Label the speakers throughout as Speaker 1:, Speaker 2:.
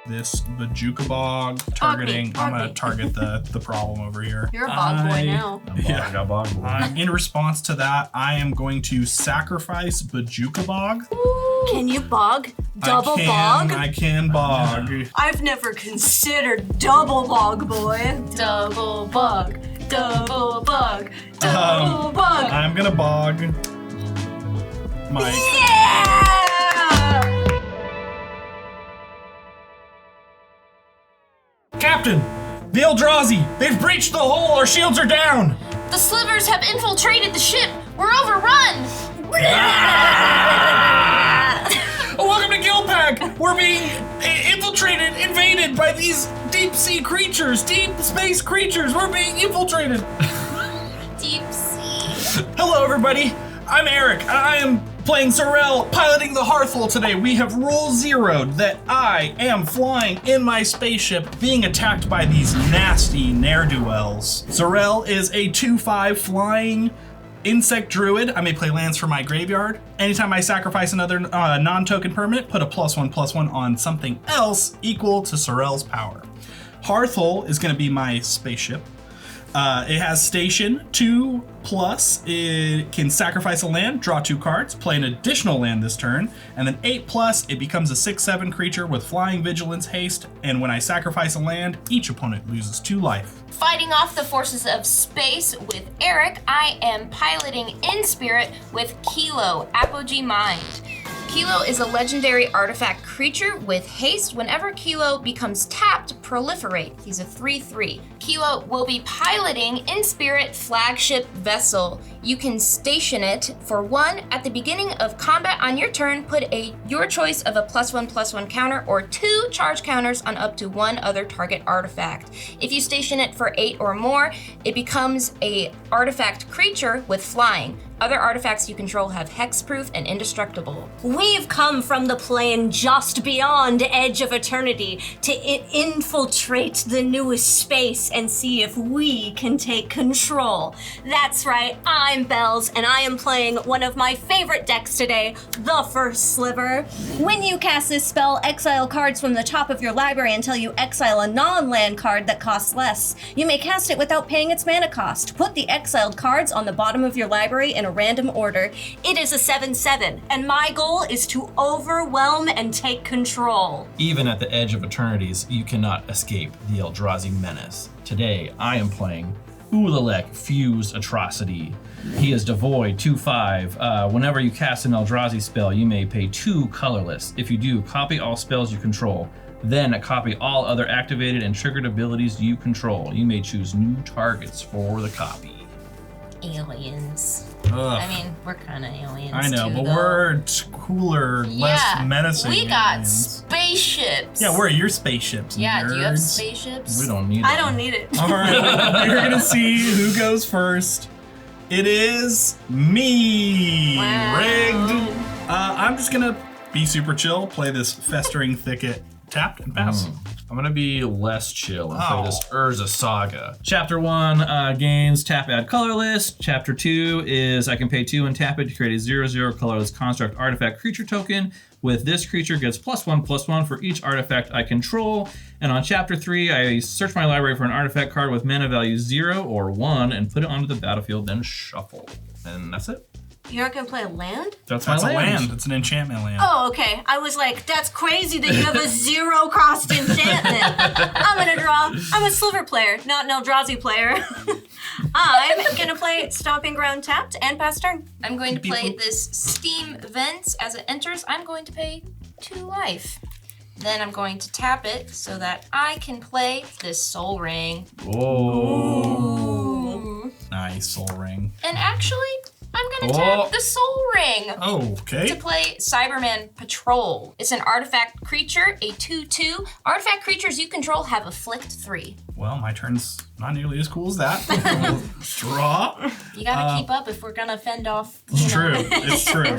Speaker 1: this Bajuka Bog targeting. I'm going to target the problem over here.
Speaker 2: You're a bog boy now.
Speaker 3: A bog boy.
Speaker 1: In response to that, I am going to sacrifice Bajuka Bog.
Speaker 2: Ooh. Can you bog? Double bog?
Speaker 1: I can bog.
Speaker 2: I've never considered double bog, boy. Double bog. Double bug. Double bug.
Speaker 1: I'm gonna bog my.
Speaker 2: Yeah!
Speaker 3: Captain! The Eldrazi! They've breached the hole! Our shields are down!
Speaker 4: The Slivers have infiltrated the ship! We're overrun!
Speaker 3: Welcome to Gilpack! We're being infiltrated, invaded by these deep sea creatures, deep space creatures! We're being infiltrated!
Speaker 4: Deep sea.
Speaker 3: Hello, everybody! I'm Eric, and I am playing Szarel, piloting the Hearthshole today. We have rule zeroed that I am flying in my spaceship, being attacked by these nasty ne'er-do-wells. Szarel is a 2/5 flying insect druid. I may play lands from my graveyard. Anytime I sacrifice another non-token permanent, put a +1/+1 on something else equal to Szarel's power. Hearthshole is going to be my spaceship. It has station 2+. It can sacrifice a land, draw 2 cards, play an additional land this turn, and then 8+, it becomes a 6/7 creature with flying, vigilance, haste, and when I sacrifice a land, each opponent loses 2 life.
Speaker 4: Fighting off the forces of space with Eric, I am piloting in spirit with Kilo, Apogee Mind. Kilo is a legendary artifact creature with haste. Whenever Kilo becomes tapped, proliferate. He's a 3/3. Kilo will be piloting in spirit flagship vessel. You can station it for 1 at the beginning of combat on your turn. Put your choice of a +1/+1 counter or 2 charge counters on up to 1 other target artifact. If you station it for 8 or more, it becomes a artifact creature with flying. Other artifacts you control have hexproof and indestructible.
Speaker 2: We've come from the plane just beyond Edge of Eternity to infiltrate the newest space and see if we can take control. That's right, I'm Bells, and I am playing one of my favorite decks today, the First Sliver. When you cast this spell, exile cards from the top of your library until you exile a non-land card that costs less. You may cast it without paying its mana cost. Put the exiled cards on the bottom of your library in a random order. It is a 7/7, and my goal is to overwhelm and take control.
Speaker 3: Even at the edge of eternities, you cannot escape the Eldrazi menace. Today, I am playing Ulalek, Fuse Atrocity. He is devoid, 2/5. Whenever you cast an Eldrazi spell, you may pay 2 colorless. If you do, copy all spells you control. Then copy all other activated and triggered abilities you control. You may choose new targets for the copy.
Speaker 4: Aliens.
Speaker 1: Ugh.
Speaker 4: I mean, we're kind of aliens.
Speaker 1: I know,
Speaker 4: too,
Speaker 1: but
Speaker 4: though.
Speaker 1: we're cooler, less menacing.
Speaker 4: We got
Speaker 1: aliens.
Speaker 4: spaceships.
Speaker 1: Yeah, where are your spaceships?
Speaker 4: Yeah,
Speaker 1: nerds?
Speaker 4: do you have spaceships?
Speaker 3: We don't need
Speaker 2: I
Speaker 3: them.
Speaker 2: don't need it.
Speaker 1: All right, you're gonna see who goes first. It is me.
Speaker 4: Wow.
Speaker 1: Rigged. I'm just gonna be super chill, play this Festering Thicket, tapped and pass.
Speaker 3: I'm gonna be less chill and
Speaker 1: Oh.
Speaker 3: play this Urza Saga. Chapter 1 gains tap add colorless. Chapter 2 is I can pay 2 and tap it to create a 0/0 colorless construct artifact creature token. With this creature gets +1/+1 for each artifact I control. And on chapter 3, I search my library for an artifact card with mana value 0 or 1 and put it onto the battlefield, then shuffle. And that's it.
Speaker 2: You're not gonna play a land?
Speaker 3: That's
Speaker 1: a
Speaker 3: my
Speaker 1: land. It's an enchantment land.
Speaker 2: Oh, okay. I was like, that's crazy that you have a 0-cost enchantment. I'm gonna draw. I'm a Sliver player, not an Eldrazi player. I'm gonna play Stomping Ground tapped and pass turn.
Speaker 4: I'm going to play this Steam Vents. As it enters, I'm going to pay 2 life. Then I'm going to tap it so that I can play this Soul Ring.
Speaker 3: Whoa.
Speaker 1: Nice Soul Ring.
Speaker 4: And actually, I'm gonna tap the Soul Ring
Speaker 1: Oh, okay.
Speaker 4: to play Cyberman Patrol. It's an artifact creature, a 2/2. Artifact creatures you control have afflict 3.
Speaker 1: Well, my turn's not nearly as cool as that. Draw.
Speaker 4: You gotta keep up if we're gonna fend off.
Speaker 1: It's true. It's true.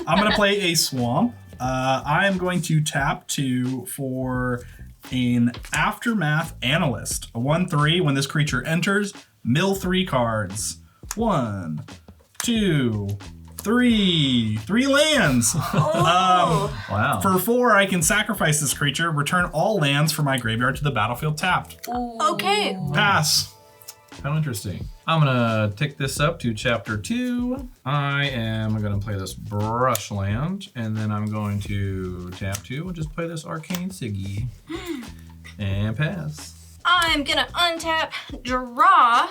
Speaker 1: I'm gonna play a Swamp. I am going to tap 2 for an Aftermath Analyst. A 1/3. When this creature enters, mill 3 cards. 1, 2, 3 lands.
Speaker 5: Wow.
Speaker 1: For 4, I can sacrifice this creature, return all lands from my graveyard to the battlefield tapped.
Speaker 2: Okay.
Speaker 1: Pass.
Speaker 5: How interesting. I'm gonna tick this up to chapter 2. I am gonna play this brush land, and then I'm going to tap 2 and just play this arcane Siggy. And pass.
Speaker 2: I'm gonna untap, draw,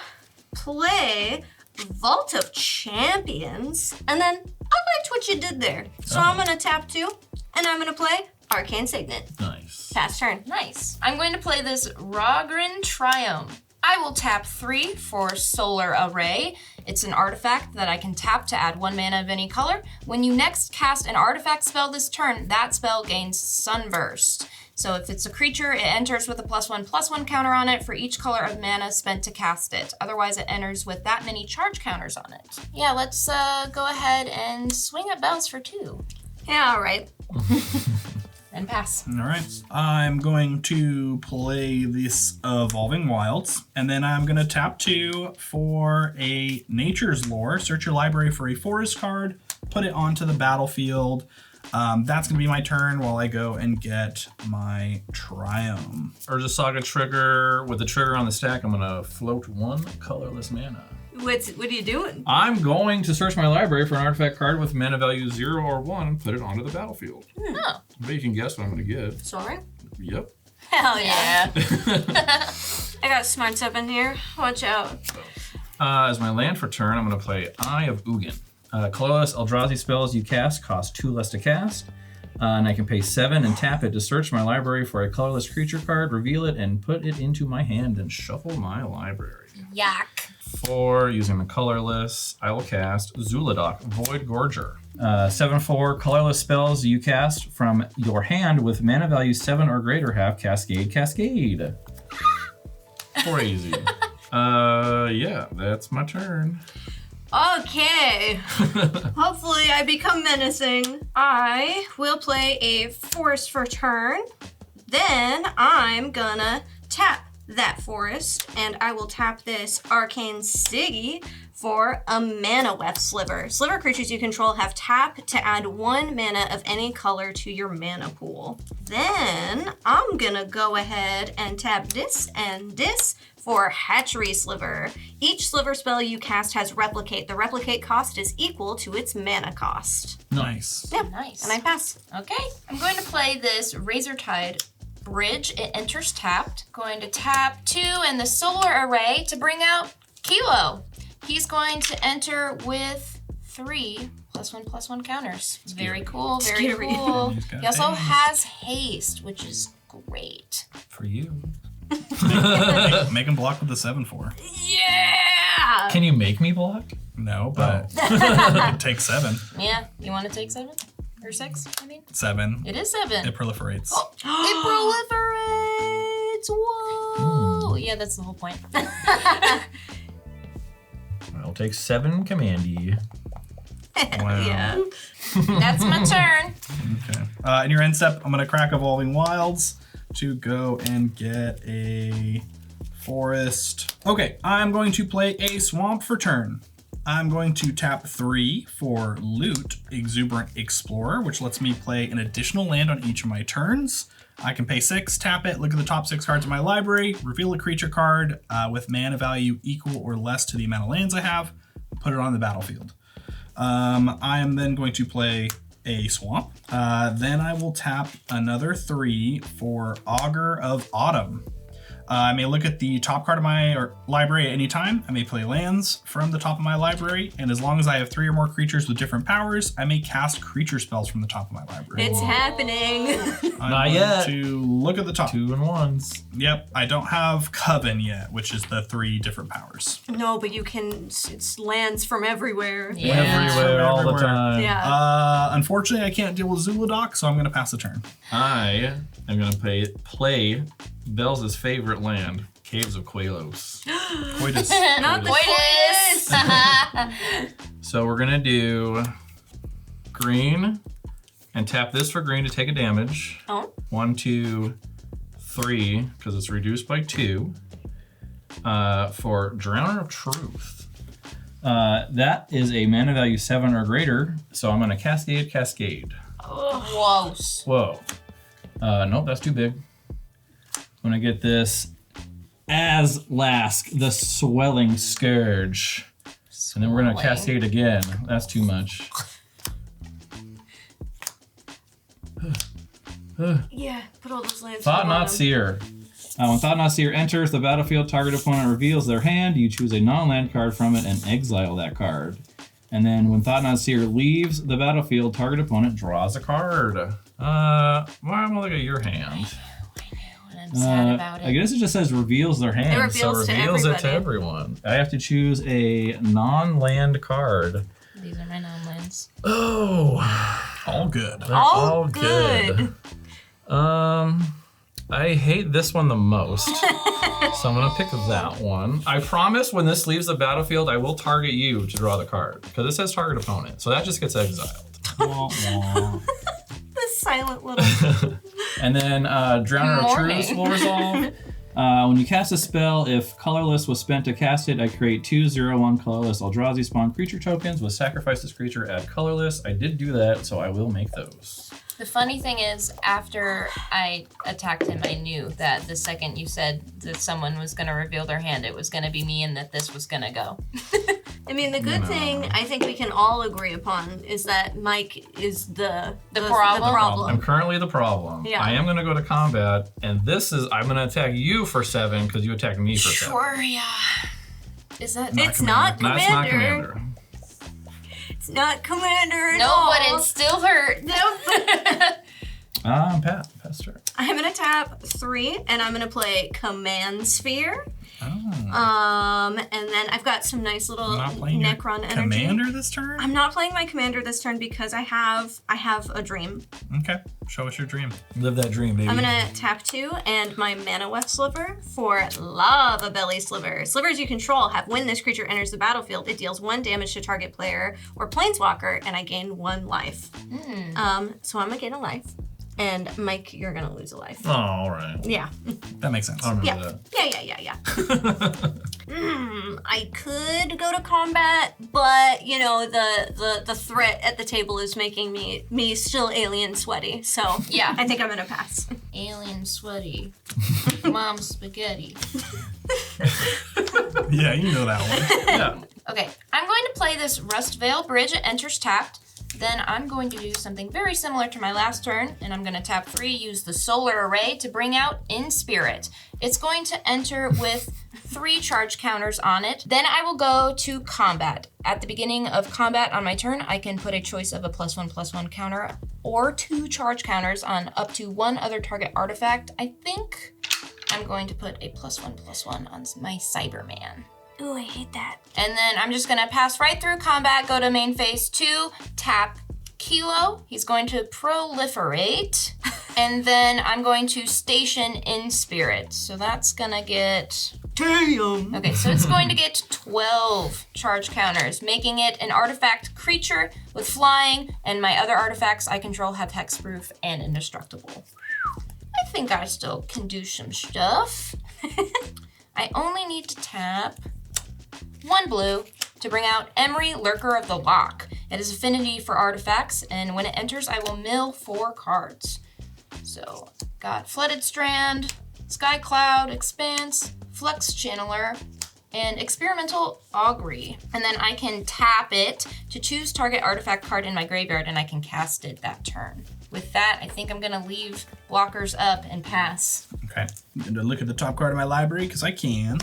Speaker 2: play Vault of Champions, and then I liked what you did there. So I'm gonna tap 2, and I'm gonna play Arcane Signet.
Speaker 5: Nice.
Speaker 2: Pass turn.
Speaker 4: Nice. I'm going to play this Rogrin Triumph. I will tap 3 for Solar Array. It's an artifact that I can tap to add 1 mana of any color. When you next cast an artifact spell this turn, that spell gains Sunburst. So if it's a creature, it enters with a +1/+1 counter on it for each color of mana spent to cast it. Otherwise, it enters with that many charge counters on it. Yeah, let's go ahead and swing at Bounce for 2.
Speaker 2: Yeah, all right.
Speaker 4: And pass.
Speaker 1: All right. I'm going to play this Evolving Wilds, and then I'm going to tap 2 for a Nature's Lore. Search your library for a forest card, put it onto the battlefield. That's going to be my turn while I go and get my Triumph.
Speaker 5: Urza Saga trigger. With the trigger on the stack, I'm gonna float 1 colorless mana.
Speaker 2: What are you doing?
Speaker 5: I'm going to search my library for an artifact card with mana value 0 or 1 and put it onto the battlefield.
Speaker 4: Oh.
Speaker 5: I bet you can guess what I'm gonna get.
Speaker 2: Sorry?
Speaker 5: Yep.
Speaker 2: Hell yeah. I got smarts up in here. Watch out.
Speaker 5: As my land for turn, I'm gonna play Eye of Ugin. Colorless Eldrazi spells you cast cost 2 less to cast. And I can pay 7 and tap it to search my library for a colorless creature card, reveal it, and put it into my hand and shuffle my library.
Speaker 4: Yak.
Speaker 5: For using the colorless, I will cast Zhulodok, Void Gorger. 7/4 colorless spells you cast from your hand with mana value 7 or greater have Cascade. Crazy. Yeah, that's my turn.
Speaker 2: Okay. Hopefully I become menacing. I will play a forest for turn. Then I'm gonna tap that forest, and I will tap this Arcane Siggy for a mana weft Sliver. Sliver creatures you control have tap to add 1 mana of any color to your mana pool. Then I'm gonna go ahead and tap this and this for Hatchery Sliver. Each Sliver spell you cast has Replicate. The Replicate cost is equal to its mana cost.
Speaker 1: Nice.
Speaker 2: Yeah,
Speaker 4: Nice.
Speaker 2: and I pass.
Speaker 4: Okay, I'm going to play this Razortide Bridge. It enters tapped. Going to tap 2 and the Solar Array to bring out Kilo. He's going to enter with 3 +1/+1 counters. Very cool, very
Speaker 2: Scary.
Speaker 4: cool.
Speaker 1: He's got
Speaker 4: He also
Speaker 1: haste.
Speaker 4: has haste, which is great.
Speaker 5: For you.
Speaker 1: Make him block with the 7/4.
Speaker 2: Yeah!
Speaker 5: Can you make me block?
Speaker 1: No, but it takes 7.
Speaker 4: Yeah, you want to take 7? Or 6, I mean?
Speaker 1: 7.
Speaker 4: It is 7.
Speaker 1: It proliferates.
Speaker 4: It proliferates! Whoa! Yeah, that's the whole point.
Speaker 5: I'll take 7 commandy.
Speaker 1: Wow.
Speaker 2: Yeah.
Speaker 4: That's my turn.
Speaker 1: Okay. In your end step, I'm going to crack Evolving Wilds to go and get a forest. Okay, I'm going to play a swamp for turn. I'm going to tap 3 for Loot, Exuberant Explorer, which lets me play an additional land on each of my turns. I can pay 6, tap it, look at the top 6 cards in my library, reveal a creature card with mana value equal or less to the amount of lands I have, put it on the battlefield. I am then going to play a swamp. Then I will tap another 3 for Augur of Autumn. I may look at the top card of my library at any time. I may play lands from the top of my library, and as long as I have 3 or more creatures with different powers, I may cast creature spells from the top of my library.
Speaker 2: It's happening.
Speaker 1: I'm
Speaker 5: Not
Speaker 1: going
Speaker 5: yet.
Speaker 1: to look at the top.
Speaker 5: 2 and 1s.
Speaker 1: Yep, I don't have Coven yet, which is the 3 different powers.
Speaker 2: No, but you can, it's lands from everywhere.
Speaker 4: Yeah.
Speaker 5: Everywhere, all the
Speaker 1: Everywhere.
Speaker 5: time.
Speaker 2: Yeah.
Speaker 1: Unfortunately, I can't deal with Zhulodok, so I'm going to pass the turn.
Speaker 5: I am going to play Bells' favorite land, Caves of Quelos.
Speaker 1: Coitus.
Speaker 2: Not the
Speaker 4: Coitus.
Speaker 2: coitus.
Speaker 5: So we're going to do green and tap this for green to take a damage.
Speaker 2: Oh.
Speaker 5: 1, 2, 3, because it's reduced by 2. For Drowner of Truth. That is a mana value 7 or greater, so I'm going to Cascade.
Speaker 4: Gross.
Speaker 5: Whoa. Nope, that's too big. I'm going to get this Azlask, the Swelling Scourge. And then we're going to Cascade again. That's too much.
Speaker 2: Yeah, put all those lands.
Speaker 5: Thought Not Seer. When Thought Not Seer enters the battlefield, target opponent reveals their hand. You choose a non-land card from it and exile that card. And then when Thought Not Seer leaves the battlefield, target opponent draws a card. Why am I looking at your hand?
Speaker 4: I'm sad about it.
Speaker 5: I guess it just says reveals their hand.
Speaker 2: It reveals to
Speaker 5: reveals it to
Speaker 2: everybody.
Speaker 5: everyone. I have to choose a non-land card.
Speaker 4: These are my non-lands.
Speaker 3: Oh, all good.
Speaker 5: They're
Speaker 2: All good.
Speaker 5: I hate this one the most, so I'm gonna pick that one. I promise when this leaves the battlefield, I will target you to draw the card, because it says target opponent, so that just gets exiled. Wah, wah.
Speaker 2: The silent little.
Speaker 5: And then Drowner of Truths will resolve. When you cast a spell, if colorless was spent to cast it, I create 2/0/1 colorless Eldrazi spawn creature tokens with sacrifice this creature, add colorless. I did do that, so I will make those.
Speaker 4: The funny thing is, after I attacked him, I knew that the second you said that someone was going to reveal their hand, it was going to be me and that this was going to go.
Speaker 2: I mean, the good thing I think we can all agree upon is that Mike is the
Speaker 4: problem?
Speaker 5: I'm currently the problem.
Speaker 2: Yeah.
Speaker 5: I am going to go to combat, and I'm going to attack you for 7 because you attacked me for 7.
Speaker 4: Sure, yeah. Is that...
Speaker 2: It's not
Speaker 5: That's
Speaker 2: Commander.
Speaker 5: not Commander.
Speaker 2: It's not Commander at
Speaker 4: No,
Speaker 2: all.
Speaker 4: but it still hurt.
Speaker 5: I'm Pat. Pat's turn.
Speaker 2: I'm gonna tap 3, and I'm gonna play Command Sphere.
Speaker 5: Oh.
Speaker 2: And then I've got some nice little
Speaker 3: Not playing your
Speaker 2: Necron energy.
Speaker 3: commander this turn?
Speaker 2: I'm not playing my commander this turn because I have a dream.
Speaker 3: Okay, show us your dream.
Speaker 5: Live that dream, baby.
Speaker 2: I'm gonna tap 2 and my Mana Weft Sliver for Lava Belly Sliver. Slivers you control have when this creature enters the battlefield, it deals 1 damage to target player or planeswalker, and I gain 1 life. So I'm gonna gain a life. And Mike, you're gonna lose a life.
Speaker 5: Oh, all right.
Speaker 2: Yeah.
Speaker 3: That makes sense.
Speaker 5: I remember
Speaker 2: Yeah. I could go to combat, but you know the threat at the table is making me still alien sweaty. So
Speaker 4: Yeah.
Speaker 2: I think I'm gonna pass.
Speaker 4: Alien sweaty. Mom spaghetti.
Speaker 3: Yeah, you know that one.
Speaker 5: that. Yeah.
Speaker 4: Okay, I'm going to play this Rustvale Bridge. It enters tapped. Then I'm going to do something very similar to my last turn, and I'm going to tap 3, use the Solar Array to bring out In Spirit. It's going to enter with 3 charge counters on it. Then I will go to combat. At the beginning of combat on my turn, I can put a choice of a +1/+1 counter or 2 charge counters on up to 1 other target artifact. I think I'm going to put a +1/+1 on my Cyberman.
Speaker 2: Ooh, I hate that.
Speaker 4: And then I'm just gonna pass right through combat, go to main phase 2, tap Kilo. He's going to proliferate. And then I'm going to station In Spirit. So that's gonna get...
Speaker 2: Damn.
Speaker 4: Okay, so it's going to get 12 charge counters, making it an artifact creature with flying, and my other artifacts I control have hexproof and indestructible. I think I still can do some stuff. I only need to tap 1 blue to bring out Emery, Lurker of the Lock. It has affinity for artifacts, and when it enters, I will mill 4 cards. So, got Flooded Strand, Sky Cloud, Expanse, Flux Channeler, and Experimental Augury. And then I can tap it to choose target artifact card in my graveyard, and I can cast it that turn. With that, I think I'm gonna leave blockers up and pass.
Speaker 3: Okay, I'm going to look at the top card of my library because I can.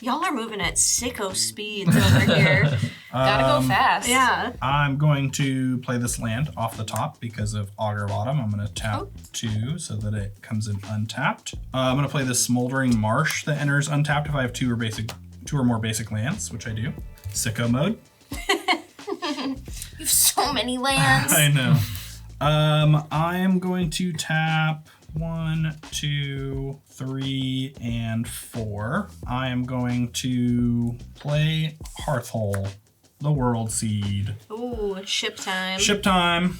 Speaker 2: Y'all are moving at sicko speeds over here.
Speaker 4: Gotta go fast.
Speaker 2: Yeah.
Speaker 3: I'm going to play this land off the top because of Augur Bottom. I'm going to tap 2 so that it comes in untapped. I'm going to play this Smoldering Marsh that enters untapped if I have 2 or more basic lands, which I do. Sicko mode.
Speaker 4: You have so many lands.
Speaker 3: I know. I'm going to tap 1, 2, 3, and 4. I am going to play Hearthshole, the World Seed.
Speaker 2: Ooh, ship time.
Speaker 3: Ship time.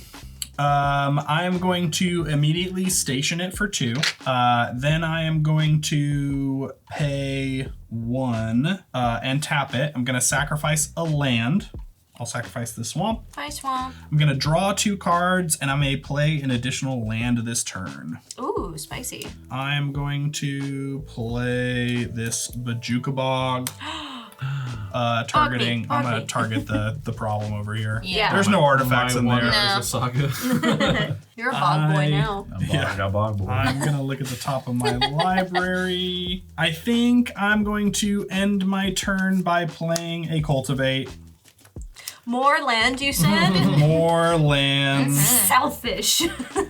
Speaker 1: I'm going to immediately station it for 2. Then I am going to pay 1 and tap it. I'm going to sacrifice a land. I'll sacrifice the swamp.
Speaker 4: Bye, swamp.
Speaker 1: I'm going to draw 2 cards, and I may play an additional land this turn.
Speaker 4: Ooh, spicy.
Speaker 1: I'm going to play this Bajuka Bog. Targeting. I'm going to target the problem over here.
Speaker 4: Yeah.
Speaker 1: There's no artifacts in there.
Speaker 4: No.
Speaker 5: Is a saga.
Speaker 2: You're a bog boy now.
Speaker 5: I'm bog boy.
Speaker 1: I'm going to look at the top of my library. I think I'm going to end my turn by playing a Cultivate.
Speaker 2: More land, you said?
Speaker 1: More lands.
Speaker 2: Selfish.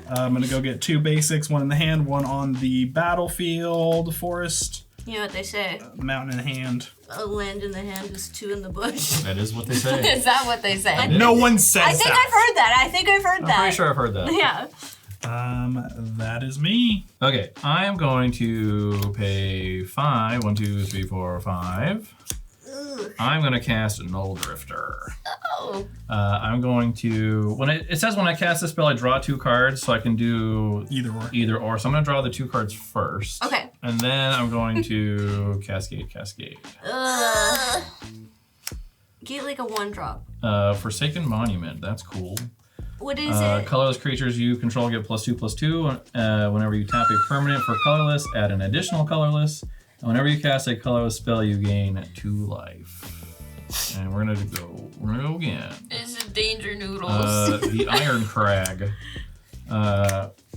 Speaker 1: I'm going to go get 2 basics, 1 in the hand, 1 on the battlefield, forest,
Speaker 2: You know what they say?
Speaker 1: mountain in hand.
Speaker 2: A land in the hand is 2 in the bush.
Speaker 5: That is what they say.
Speaker 4: Is that what they say?
Speaker 1: No one says
Speaker 2: I think
Speaker 1: that.
Speaker 2: I've heard that. I think I've heard
Speaker 5: I'm
Speaker 2: that.
Speaker 5: pretty sure I've heard that.
Speaker 2: Yeah.
Speaker 1: That is me.
Speaker 5: Okay, I am going to pay 5. 1, 2, 3, 4, 5. I'm going to cast Null Drifter.
Speaker 4: Oh.
Speaker 5: I'm going to, when it says when I cast this spell, I draw 2 cards, so I can do
Speaker 1: Either
Speaker 5: or. So I'm going to draw the 2 cards first.
Speaker 2: Okay.
Speaker 5: And then I'm going to Cascade.
Speaker 2: Get like a 1-drop.
Speaker 5: Forsaken Monument, that's cool.
Speaker 2: What is it?
Speaker 5: Colorless creatures you control get +2/+2. Whenever you tap a permanent for colorless, add an additional colorless. And whenever you cast a colorless spell, you gain 2 life. And we're gonna go again.
Speaker 4: This is Danger Noodles.
Speaker 5: The Iron Crag,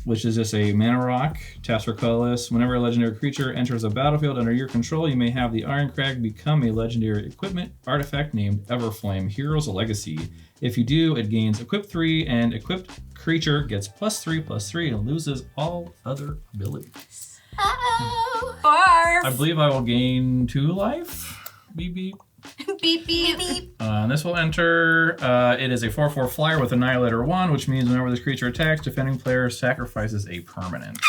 Speaker 5: which is just a mana rock, taps for colorless. Whenever a legendary creature enters a battlefield under your control, you may have the Iron Crag become a legendary equipment artifact named Everflame, Hero's Legacy. If you do, it gains Equip 3, and equipped creature gets +3/+3 and loses all other abilities.
Speaker 4: Oh.
Speaker 2: Barf.
Speaker 5: I believe I will gain 2 life. Beep beep.
Speaker 2: Beep, beep, beep.
Speaker 5: And this will enter. It is a 4/4 flyer with Annihilator 1, which means whenever this creature attacks, defending player sacrifices a permanent.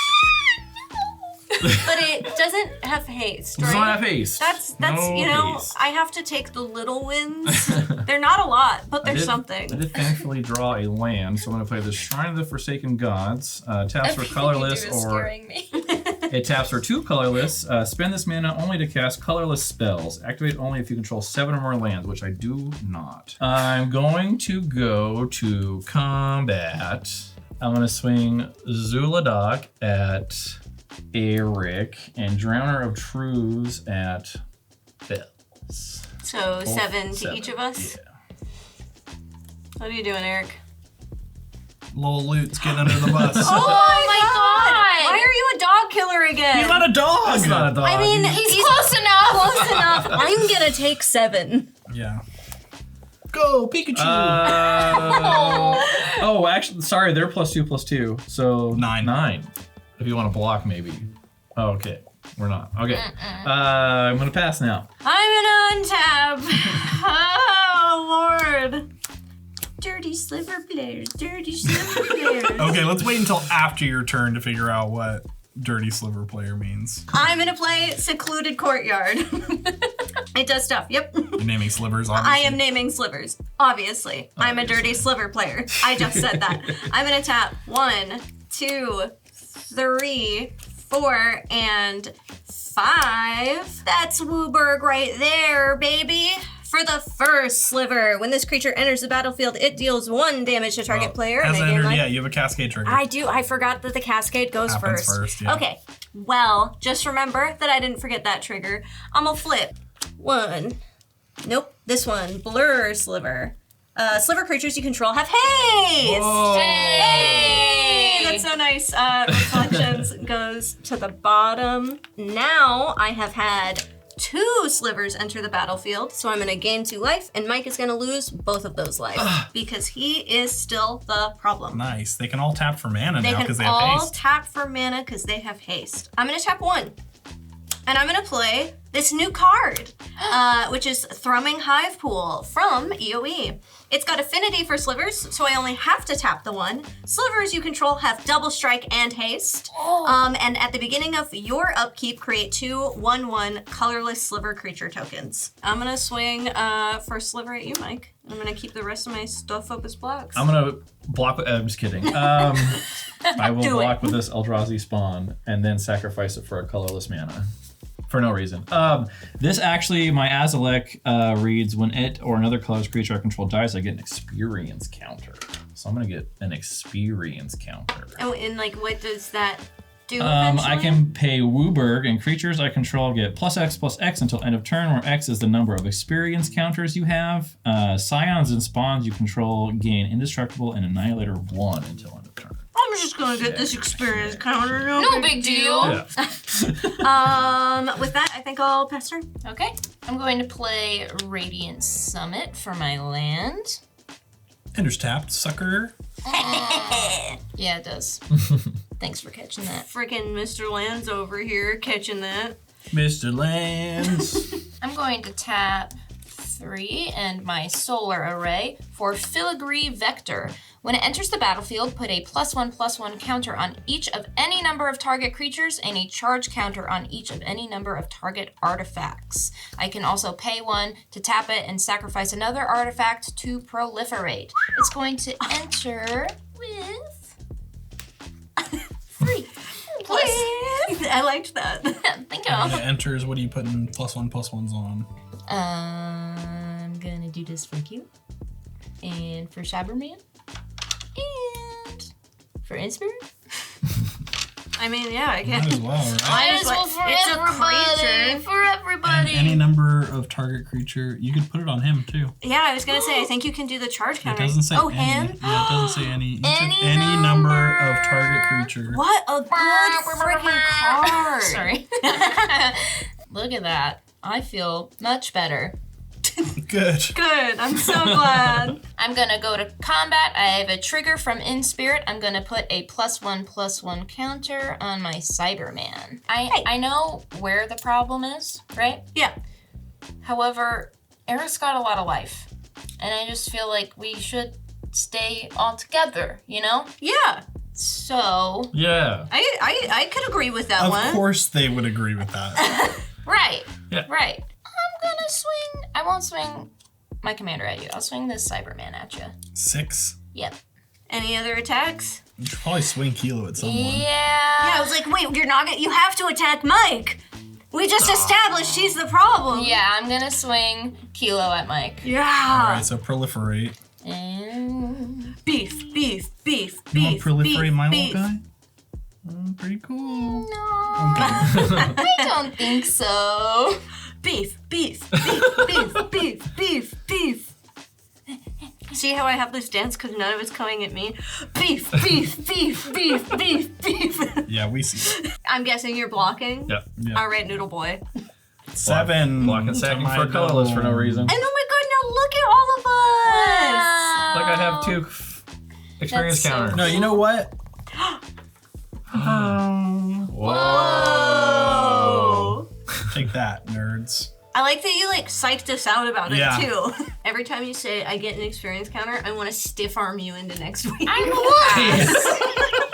Speaker 2: But it doesn't have haste,
Speaker 5: It
Speaker 2: right?
Speaker 5: does not have haste.
Speaker 2: That's
Speaker 5: No
Speaker 2: you know,
Speaker 5: haste.
Speaker 2: I have to take the little wins. They're not a lot, but they're something.
Speaker 5: I did thankfully draw a land, so I'm going to play the Shrine of the Forsaken Gods. Taps for colorless, or
Speaker 4: scaring me.
Speaker 5: it taps for 2 colorless. Spend this mana only to cast colorless spells. Activate only if you control 7 or more lands, which I do not. I'm going to go to combat. I'm going to swing Zhulodok at Eric and Drowner of Truths at Bells.
Speaker 2: So
Speaker 5: Both
Speaker 2: 7 to
Speaker 5: 7.
Speaker 2: each of us.
Speaker 5: Yeah.
Speaker 2: What are you doing, Eric?
Speaker 1: Lil Loot's getting under the bus.
Speaker 2: Oh my god! Why are you a dog killer again?
Speaker 1: He's not a dog.
Speaker 5: That's not a dog.
Speaker 2: I mean,
Speaker 4: He's close enough.
Speaker 2: close enough. I'm gonna take 7.
Speaker 1: Yeah. Go, Pikachu.
Speaker 5: Oh, actually, sorry, they're +2/+2. So
Speaker 1: 9.
Speaker 5: If you want to block, maybe. Oh, okay. We're not. Okay. I'm going to pass now.
Speaker 2: I'm gonna untap. Oh lord. Dirty sliver players. Dirty sliver players.
Speaker 1: Okay, let's wait until after your turn to figure out what Dirty Sliver player means.
Speaker 2: I'm gonna play Secluded Courtyard. It does stuff, yep.
Speaker 1: You're naming slivers, obviously.
Speaker 2: I am naming slivers, obviously. I'm a dirty sliver player. I just said that. I'm gonna tap 1, 2, 3, 4, and 5. That's Wooburg right there, baby. For the first sliver, when this creature enters the battlefield, it deals 1 damage to target player.
Speaker 1: Has
Speaker 2: and they gain
Speaker 1: entered,
Speaker 2: life.
Speaker 1: yeah, you have a cascade trigger.
Speaker 2: I do. I forgot that the cascade goes
Speaker 1: Happens
Speaker 2: first.
Speaker 1: first, yeah.
Speaker 2: Okay. Well, just remember that I didn't forget that trigger. I'm gonna flip 1. Nope. This one. Blur Sliver. Sliver creatures you control have haste.
Speaker 1: Whoa.
Speaker 2: Hey, that's so nice. Reflections goes to the bottom. Now I have had 2 slivers enter the battlefield, so I'm gonna gain 2 life, and Mike is gonna lose both of those life because he is still the problem.
Speaker 1: Nice. They can all tap for mana
Speaker 2: They
Speaker 1: now
Speaker 2: can
Speaker 1: because they have
Speaker 2: all
Speaker 1: haste.
Speaker 2: tap for mana because they have haste. I'm gonna tap 1, and I'm gonna play this new card, which is Thrumming Hive Pool from EOE. It's got affinity for Slivers, so I only have to tap the one. Slivers you control have double strike and haste. And at the beginning of your upkeep, create 2 1/1 colorless Sliver creature tokens. I'm gonna swing for Sliver at you, Mike. I'm gonna keep the rest of my stuff up as blocks.
Speaker 5: I'm gonna block with. I'm just kidding. I will
Speaker 2: Do it.
Speaker 5: block with this Eldrazi spawn and then sacrifice it for a colorless mana. For no reason. This actually, my Azalek reads, when it or another colorless creature I control dies, I get an experience counter. So I'm gonna get an experience counter.
Speaker 2: Oh, and like, what does that do?
Speaker 5: I
Speaker 2: eventually?
Speaker 5: can pay Wooburg, and creatures I control get +X until end of turn, where X is the number of experience counters you have. Scions and spawns you control gain Indestructible and Annihilator 1 until end of turn.
Speaker 2: I'm just gonna get this experience counter.
Speaker 4: No big deal.
Speaker 5: Yeah.
Speaker 2: With that, I think I'll pass turn.
Speaker 4: Okay. I'm going to play Radiant Summit for my land.
Speaker 1: Ender's tapped, sucker.
Speaker 4: Yeah, it does. Thanks for catching that.
Speaker 2: Freaking Mr. Land's over here catching that.
Speaker 1: Mr. Lands.
Speaker 4: I'm going to tap 3 and my Solar Array for Filigree Vector. When it enters the battlefield, put a +1/+1 counter on each of any number of target creatures and a charge counter on each of any number of target artifacts. I can also pay 1 to tap it and sacrifice another artifact to proliferate. It's going to enter with 3. Plus.
Speaker 2: I liked that.
Speaker 4: Thank you.
Speaker 1: When it enters, what are you putting +1/+1s on?
Speaker 4: I'm gonna do this for Q, and for Cyberman, and for Inspirit.
Speaker 2: I mean, yeah, I
Speaker 1: Might
Speaker 2: can't.
Speaker 1: as well, right?
Speaker 4: Might as well for
Speaker 2: It's a
Speaker 4: everybody.
Speaker 2: creature.
Speaker 4: For everybody.
Speaker 1: Any number of target creature, you could put it on him too.
Speaker 2: Yeah, I was gonna say, I think you can do the charge
Speaker 1: It
Speaker 2: counter.
Speaker 1: doesn't say
Speaker 2: oh,
Speaker 1: any.
Speaker 2: him?
Speaker 1: Yeah, it doesn't say any.
Speaker 4: Any
Speaker 1: number of
Speaker 4: number.
Speaker 1: target creature.
Speaker 2: What a good freaking card.
Speaker 4: Sorry. Look at that. I feel much better.
Speaker 1: Good.
Speaker 2: Good. I'm so glad.
Speaker 4: I'm gonna go to combat. I have a trigger from Inspirit. I'm gonna put a +1/+1 counter on my Cyberman. I know where the problem is, right?
Speaker 2: Yeah.
Speaker 4: However, Eric's got a lot of life. And I just feel like we should stay all together, you know?
Speaker 2: Yeah.
Speaker 4: So,
Speaker 5: Yeah.
Speaker 2: I could agree with that one.
Speaker 1: Of course they would agree with that.
Speaker 4: right.
Speaker 5: Yeah.
Speaker 4: Right. I'm gonna swing. I won't swing my commander at you. I'll swing this Cyberman at you.
Speaker 1: 6.
Speaker 4: Yep.
Speaker 2: Any other attacks?
Speaker 1: You should probably swing Kilo at someone.
Speaker 2: Yeah,
Speaker 4: Yeah.
Speaker 2: I was like, wait, you're not gonna, you have to attack Mike. We just established he's the problem.
Speaker 4: Yeah, I'm gonna swing Kilo at Mike.
Speaker 2: Yeah.
Speaker 1: Alright, so proliferate.
Speaker 4: And
Speaker 2: Beef, beef, beef,
Speaker 1: You
Speaker 2: beef.
Speaker 1: want to proliferate
Speaker 2: beef,
Speaker 1: my
Speaker 2: beef.
Speaker 1: little guy? Pretty cool.
Speaker 4: no, I don't think so.
Speaker 2: Beef, beef, beef, beef, beef, beef, beef. See how I have this dance because none of it's coming at me? Beef, beef, beef, beef, beef, beef.
Speaker 1: Yeah, we see it.
Speaker 2: I'm guessing you're blocking?
Speaker 5: Yeah.
Speaker 1: Yeah.
Speaker 2: All right, Noodle Boy.
Speaker 1: 7.
Speaker 5: Block and sacking
Speaker 1: to my
Speaker 5: for colorless for no
Speaker 1: dome.
Speaker 5: reason.
Speaker 2: And oh my god, now look at all of us!
Speaker 5: Like I have 2 experience
Speaker 4: That's so
Speaker 5: counters.
Speaker 1: No, you know what?
Speaker 2: Whoa!
Speaker 1: Take that, nerds.
Speaker 2: I like that you like psyched us out about
Speaker 1: Yeah.
Speaker 2: it too. Every time you say I get an experience counter, I want to stiff arm you into next week.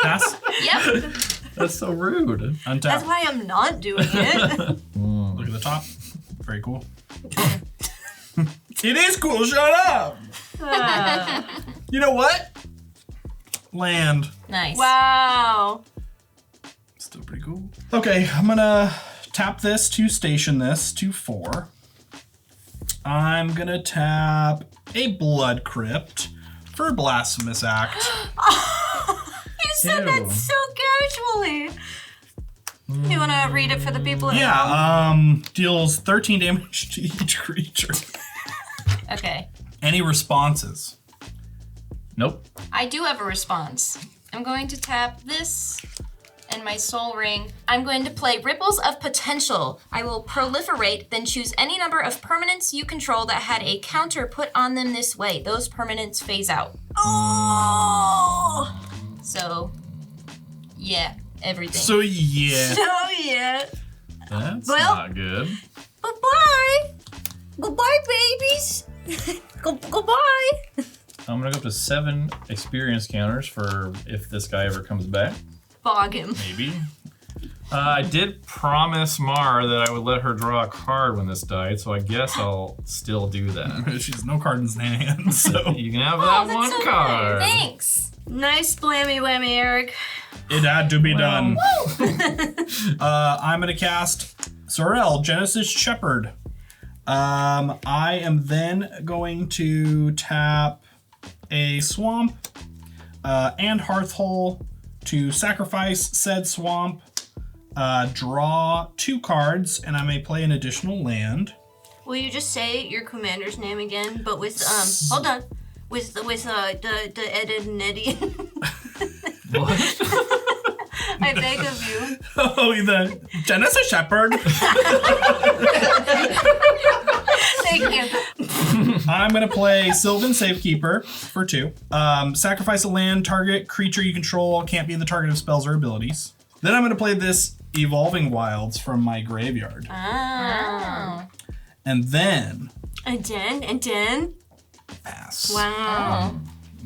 Speaker 1: Pass.
Speaker 4: Yep.
Speaker 5: That's so rude.
Speaker 1: Untap.
Speaker 2: That's why I'm not doing it.
Speaker 1: Look at the top. Very cool. It is cool. Shut up. You know what? Land.
Speaker 4: Nice.
Speaker 2: Wow.
Speaker 1: Still pretty cool. Okay, I'm gonna tap this to station this to 4. I'm gonna tap a Blood Crypt for Blasphemous Act.
Speaker 2: You said that
Speaker 5: Ew.
Speaker 2: so casually. You want to read it for the people at home?
Speaker 1: Yeah, deals 13 damage to each creature.
Speaker 4: Okay.
Speaker 1: Any responses?
Speaker 5: Nope.
Speaker 4: I do have a response. I'm going to tap this and my Soul Ring. I'm going to play Ripples of Potential. I will proliferate, then choose any number of permanents you control that had a counter put on them this way. Those permanents phase out.
Speaker 2: Oh.
Speaker 4: So, yeah, everything.
Speaker 1: So yeah.
Speaker 2: So yeah.
Speaker 5: That's
Speaker 2: Well-
Speaker 5: not good.
Speaker 2: Goodbye. Goodbye, babies. Goodbye.
Speaker 5: I'm gonna go up to 7 experience counters for if this guy ever comes back.
Speaker 2: Bog him.
Speaker 5: Maybe. I did promise Mar that I would let her draw a card when this died, so I guess I'll still do that.
Speaker 1: She has no card in hand, so
Speaker 5: You can have that one
Speaker 4: so
Speaker 5: card.
Speaker 4: Thanks.
Speaker 2: Nice blammy whammy, Eric.
Speaker 1: it had to be done.
Speaker 4: Woo!
Speaker 1: I'm gonna cast Szarel, Genesis Shepherd. I am then going to tap a swamp and Hearthshole to sacrifice said swamp, draw 2 cards, and I may play an additional land.
Speaker 2: Will you just say your commander's name again, but with hold on, with the Ed and Eddie?
Speaker 5: What?
Speaker 2: I beg of you.
Speaker 1: Oh, the Genesis Shepherd.
Speaker 2: Thank you.
Speaker 1: I'm gonna play Sylvan Safekeeper for 2. Sacrifice a land, target creature you control can't be the target of spells or abilities. Then I'm gonna play this Evolving Wilds from my graveyard.
Speaker 2: Ah.
Speaker 1: And then
Speaker 2: And then.
Speaker 1: pass.
Speaker 2: Wow.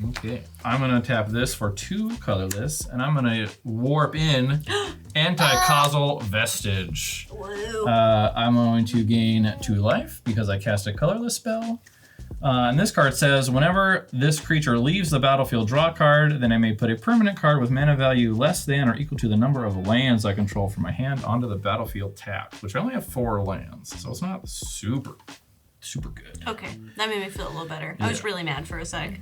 Speaker 5: Okay. I'm gonna tap this for 2 colorless, and I'm gonna warp in Anti-Causal Vestige.
Speaker 2: Whoa.
Speaker 5: I'm going to gain 2 life because I cast a colorless spell. And this card says, whenever this creature leaves the battlefield, draw a card, then I may put a permanent card with mana value less than or equal to the number of lands I control from my hand onto the battlefield tapped, which I only have 4 lands, so it's not super good.
Speaker 2: Okay, that made me feel a little better. I was really mad for a sec.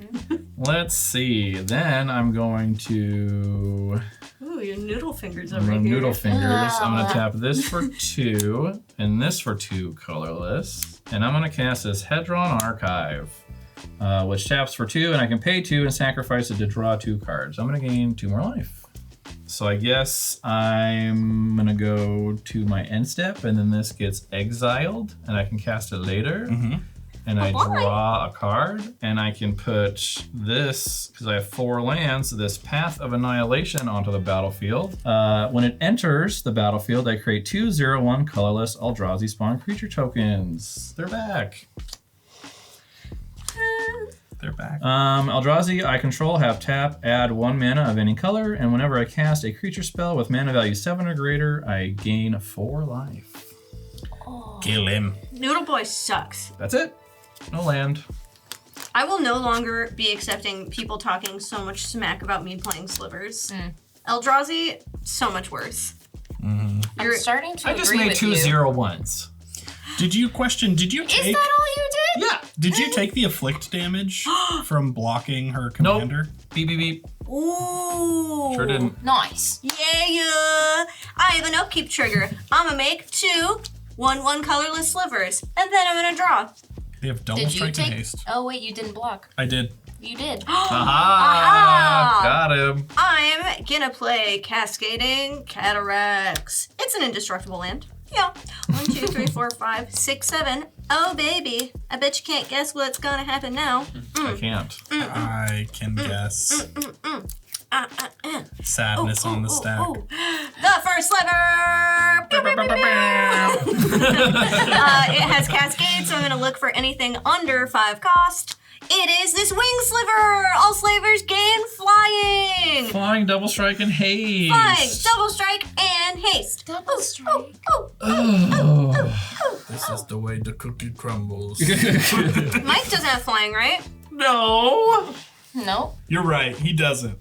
Speaker 5: Let's see. Then I'm going to
Speaker 2: Ooh, your noodle fingers
Speaker 5: I'm
Speaker 2: over
Speaker 5: gonna
Speaker 2: here.
Speaker 5: noodle fingers. I'm gonna tap this for 2 and this for 2 colorless, and I'm gonna cast this Hedron Archive, which taps for 2, and I can pay 2 and sacrifice it to draw 2 cards. I'm gonna gain 2 more life. So I guess I'm gonna go to my end step, and then this gets exiled, and I can cast it later. And I draw a card, and I can put this, because I have 4 lands, this Path of Annihilation onto the battlefield. When it enters the battlefield, I create 2 0/1 colorless Eldrazi spawn creature tokens. They're back.
Speaker 1: They're back.
Speaker 5: Eldrazi I control have tap, add 1 mana of any color, and whenever I cast a creature spell with mana value 7 or greater, I gain 4 life.
Speaker 1: Kill him.
Speaker 2: Noodle Boy sucks.
Speaker 5: That's it. No land.
Speaker 2: I will no longer be accepting people talking so much smack about me playing Slivers. Eldrazi, so much worse.
Speaker 4: I'm starting to
Speaker 5: I just
Speaker 4: agree
Speaker 5: made
Speaker 4: with
Speaker 5: 2
Speaker 4: you.
Speaker 5: 0/1s.
Speaker 1: Did you take?
Speaker 4: Is that all you did?
Speaker 5: Yeah.
Speaker 1: Did you take the afflict damage from blocking her commander?
Speaker 5: Beep, beep, beep.
Speaker 2: Ooh.
Speaker 5: Sure didn't.
Speaker 4: Nice.
Speaker 2: Yeah. I have an upkeep trigger. I'm gonna make 2 1/1 colorless Slivers, and then I'm gonna draw.
Speaker 1: They have double
Speaker 4: Did you
Speaker 1: strike and
Speaker 4: take?
Speaker 1: haste.
Speaker 4: Oh wait, you didn't block.
Speaker 1: I did.
Speaker 4: You did.
Speaker 5: Aha! Got him.
Speaker 2: I'm gonna play Cascading Cataracts. It's an indestructible land. Yeah. 1, 2, 3, 4, 5, 6, 7. Oh baby, I bet you can't guess what's gonna happen now.
Speaker 5: I can't.
Speaker 1: I can guess. Sadness on the stack.
Speaker 2: The first sliver! It has Cascade, so I'm gonna look for anything under 5 cost. It is this wing sliver! All slavers gain flying!
Speaker 5: Flying, double strike, and haste.
Speaker 2: Flying, double strike, and haste.
Speaker 4: Double strike.
Speaker 1: This is the way the cookie crumbles.
Speaker 2: Mike doesn't have flying, right?
Speaker 5: No.
Speaker 4: No.
Speaker 1: You're right, he doesn't.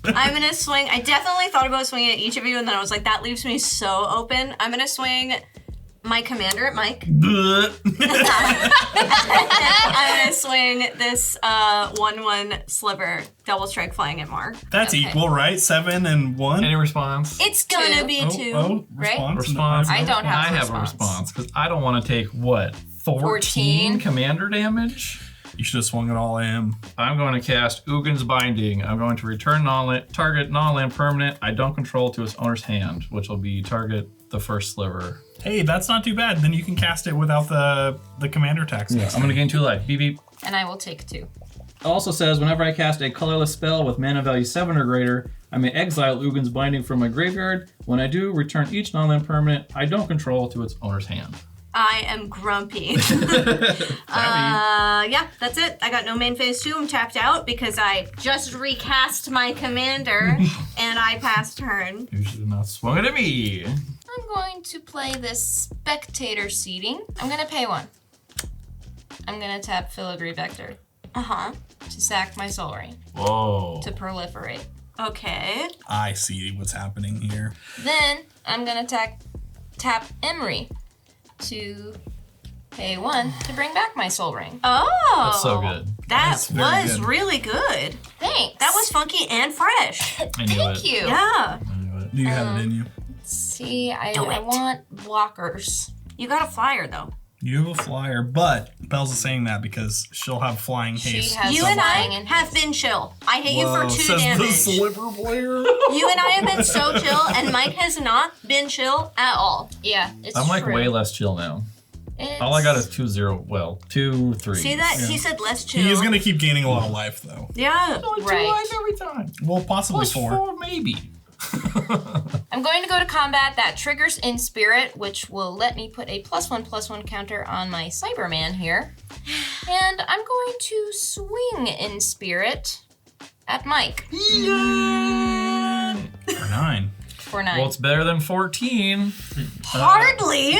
Speaker 2: I'm gonna swing. I definitely thought about swinging at each of you, and then I was like, that leaves me so open. I'm gonna swing my commander at Mike. I'm gonna swing this 1/1 sliver double strike flying at Mar.
Speaker 1: That's equal, right? 7 and 1?
Speaker 5: Any response?
Speaker 2: It's gonna
Speaker 4: 2.
Speaker 2: be 2.
Speaker 4: Right?
Speaker 5: Response.
Speaker 4: I don't have
Speaker 5: I
Speaker 4: a
Speaker 5: have a
Speaker 4: response.
Speaker 5: response because I don't want to take what 14 commander damage.
Speaker 1: You should have swung it all at him.
Speaker 5: I'm going to cast Ugin's Binding. I'm going to return target non-land permanent I don't control to its owner's hand, which will be target the first sliver.
Speaker 1: Hey, that's not too bad. Then you can cast it without the commander tax.
Speaker 5: Yeah, I'm going to gain 2 life. Beep beep.
Speaker 4: And I will take 2.
Speaker 5: It also says whenever I cast a colorless spell with mana value 7 or greater, I may exile Ugin's Binding from my graveyard. When I do, return each non-land permanent I don't control to its owner's hand.
Speaker 2: I am grumpy. Yeah, that's it. I got no main phase 2. I'm tapped out because I just recast my commander and I passed turn.
Speaker 5: You should have not swung it at me.
Speaker 4: I'm going to play this spectator seating. I'm gonna pay 1. I'm gonna tap Filigree Vector to sack my Soul Ring
Speaker 5: Whoa.
Speaker 4: to proliferate.
Speaker 2: Okay.
Speaker 1: I see what's happening here.
Speaker 4: Then I'm gonna tap Emery to pay 1 to bring back my Soul Ring.
Speaker 2: Oh.
Speaker 5: That's so good.
Speaker 2: That
Speaker 1: That's very
Speaker 2: was
Speaker 1: good.
Speaker 2: really good.
Speaker 4: Thanks.
Speaker 2: That was funky and fresh.
Speaker 5: I knew
Speaker 4: Thank
Speaker 5: it.
Speaker 4: you.
Speaker 2: Yeah.
Speaker 5: I knew it.
Speaker 1: Do you have it in you?
Speaker 4: See, I
Speaker 2: Do it.
Speaker 4: want blockers.
Speaker 2: You got a flyer though.
Speaker 1: You have a flyer, but Bells is saying that because she'll have flying haste.
Speaker 4: She has
Speaker 2: You and I
Speaker 4: flying and
Speaker 2: have been chill. I hit you for
Speaker 1: Whoa,
Speaker 2: 2
Speaker 1: says
Speaker 2: damage.
Speaker 1: the Sliver player.
Speaker 2: You and I have been so chill, and Mike has not been chill at all.
Speaker 4: Yeah, it's
Speaker 5: I'm like
Speaker 4: true.
Speaker 5: way less chill now.
Speaker 4: It's...
Speaker 5: All I got is 2-0. Well, 2-3.
Speaker 2: See that?
Speaker 1: Yeah.
Speaker 2: He said less chill.
Speaker 1: He is gonna keep gaining a lot of life though.
Speaker 2: Yeah.
Speaker 4: Right.
Speaker 5: every time.
Speaker 1: Well, possibly
Speaker 5: Plus
Speaker 1: 4.
Speaker 5: 4 maybe.
Speaker 4: I'm going to go to combat. That triggers in spirit, which will let me put a +1/+1 counter on my Cyberman here. And I'm going to swing in spirit at Mike
Speaker 1: For 9.
Speaker 4: for 9.
Speaker 5: Well, it's better than 14.
Speaker 2: Hardly.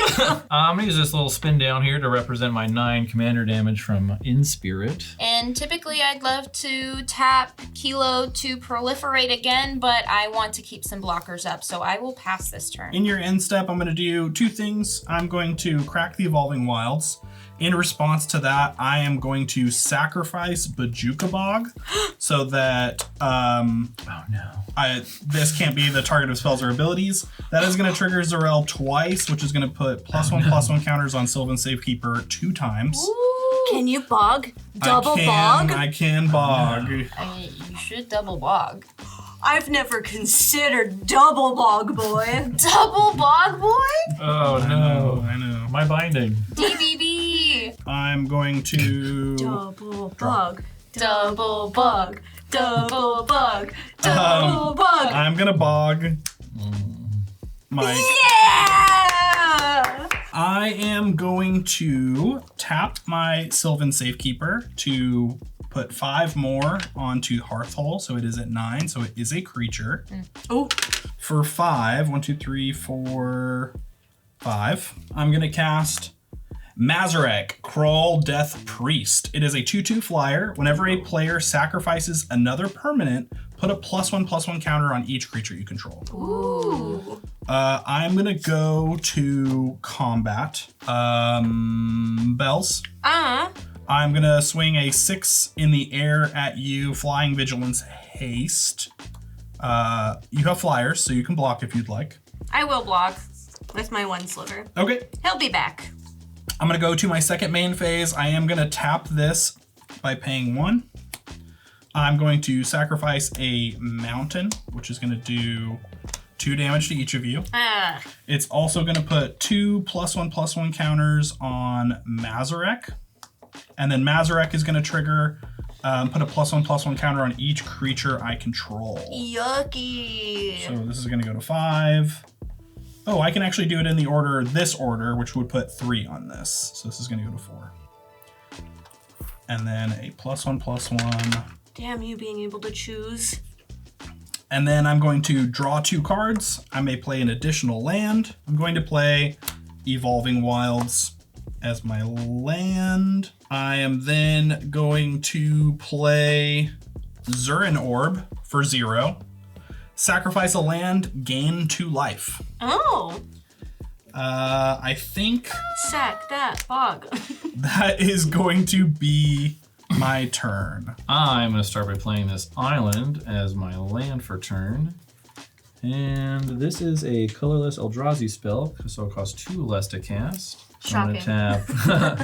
Speaker 5: I'm gonna use this little spin down here to represent my 9 commander damage from In Spirit.
Speaker 4: And typically I'd love to tap Kilo to proliferate again, but I want to keep some blockers up, so I will pass this turn.
Speaker 1: In your end step, I'm going to do 2 things. I'm going to crack the Evolving Wilds. In response to that, I am going to sacrifice Bajuka Bog so that
Speaker 5: Oh no.
Speaker 1: this can't be the target of spells or abilities. That is going to trigger Szarel twice, which is going to put +1/+1 counters on Sylvan Safekeeper 2 times.
Speaker 2: Can you bog? Double bog?
Speaker 1: I can bog.
Speaker 4: You should double bog.
Speaker 2: I've never considered double bog, boy.
Speaker 4: Double bog, boy?
Speaker 5: Oh no.
Speaker 1: I know.
Speaker 5: My binding.
Speaker 4: DBB!
Speaker 1: I'm going to...
Speaker 2: Double bog. Double bog. Double bog.
Speaker 1: Um,
Speaker 2: Double bog.
Speaker 1: I'm going to bog. Mike.
Speaker 2: Yeah!
Speaker 1: I am going to tap my Sylvan Safekeeper to put 5 more onto Hearthshole, so it is at 9, so it is a creature.
Speaker 2: Oh.
Speaker 1: For 5, 1, 2, 3, 4, 5, I'm gonna cast Mazarek, Crawl Death Priest. It is a 2/2 flyer. Whenever a player sacrifices another permanent, put a +1/+1 counter on each creature you control.
Speaker 2: Ooh.
Speaker 1: I'm gonna go to combat. Bells. I'm gonna swing a 6 in the air at you, Flying Vigilance Haste. You have flyers, so you can block if you'd like.
Speaker 2: I will block with my 1 sliver.
Speaker 1: Okay.
Speaker 2: He'll be back.
Speaker 1: I'm gonna go to my second main phase. I am gonna tap this by paying 1. I'm going to sacrifice a mountain, which is gonna do 2 damage to each of you. It's also gonna put 2 +1/+1 counters on Mazarek. And then Mazarek is gonna trigger, put a +1/+1 counter on each creature I control.
Speaker 2: Yucky.
Speaker 1: So this is gonna go to 5. Oh, I can actually do it in the order, this order, which would put 3 on this. So this is gonna go to 4. And then a +1/+1.
Speaker 2: Damn you being able to choose.
Speaker 1: And then I'm going to draw 2 cards. I may play an additional land. I'm going to play Evolving Wilds as my land. I am then going to play Zurin Orb for 0. Sacrifice a land, gain 2 life.
Speaker 2: Oh.
Speaker 1: I think
Speaker 2: Sack that bog.
Speaker 1: that is going to be my turn.
Speaker 5: I'm going to start by playing this island as my land for turn. And this is a colorless Eldrazi spell, so it costs 2 less to cast. So I'm going to tap.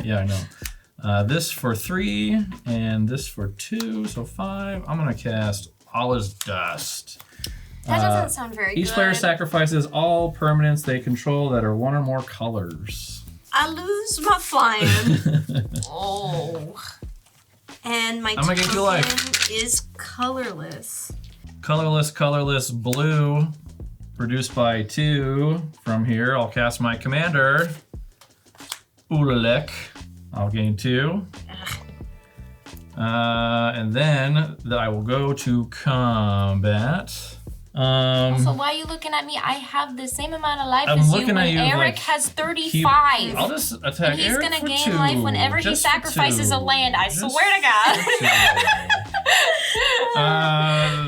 Speaker 5: Yeah, I know. This for 3, and this for 2, so 5. I'm going to cast Allah's Dust.
Speaker 2: That doesn't sound very good.
Speaker 5: Each player sacrifices all permanents they control that are 1 or more colors.
Speaker 2: I lose my flying.
Speaker 4: Oh.
Speaker 2: And my
Speaker 5: I'm gonna get you life.
Speaker 2: token is colorless.
Speaker 5: Colorless blue, produced by 2 from here. I'll cast my commander. Ulalek. I'll gain 2. And then I will go to combat.
Speaker 4: So why are you looking at me? I have the same amount of life
Speaker 5: I'm
Speaker 4: as you
Speaker 5: looking
Speaker 4: when
Speaker 5: at you
Speaker 4: Eric
Speaker 5: like
Speaker 4: has 35.
Speaker 5: I'll just attack
Speaker 4: And he's
Speaker 5: Eric
Speaker 4: gonna
Speaker 5: for
Speaker 4: gain
Speaker 5: 2.
Speaker 4: life whenever he
Speaker 5: Just for
Speaker 4: sacrifices
Speaker 5: 2.
Speaker 4: a land, I
Speaker 5: Just
Speaker 4: swear to God.
Speaker 5: for 2.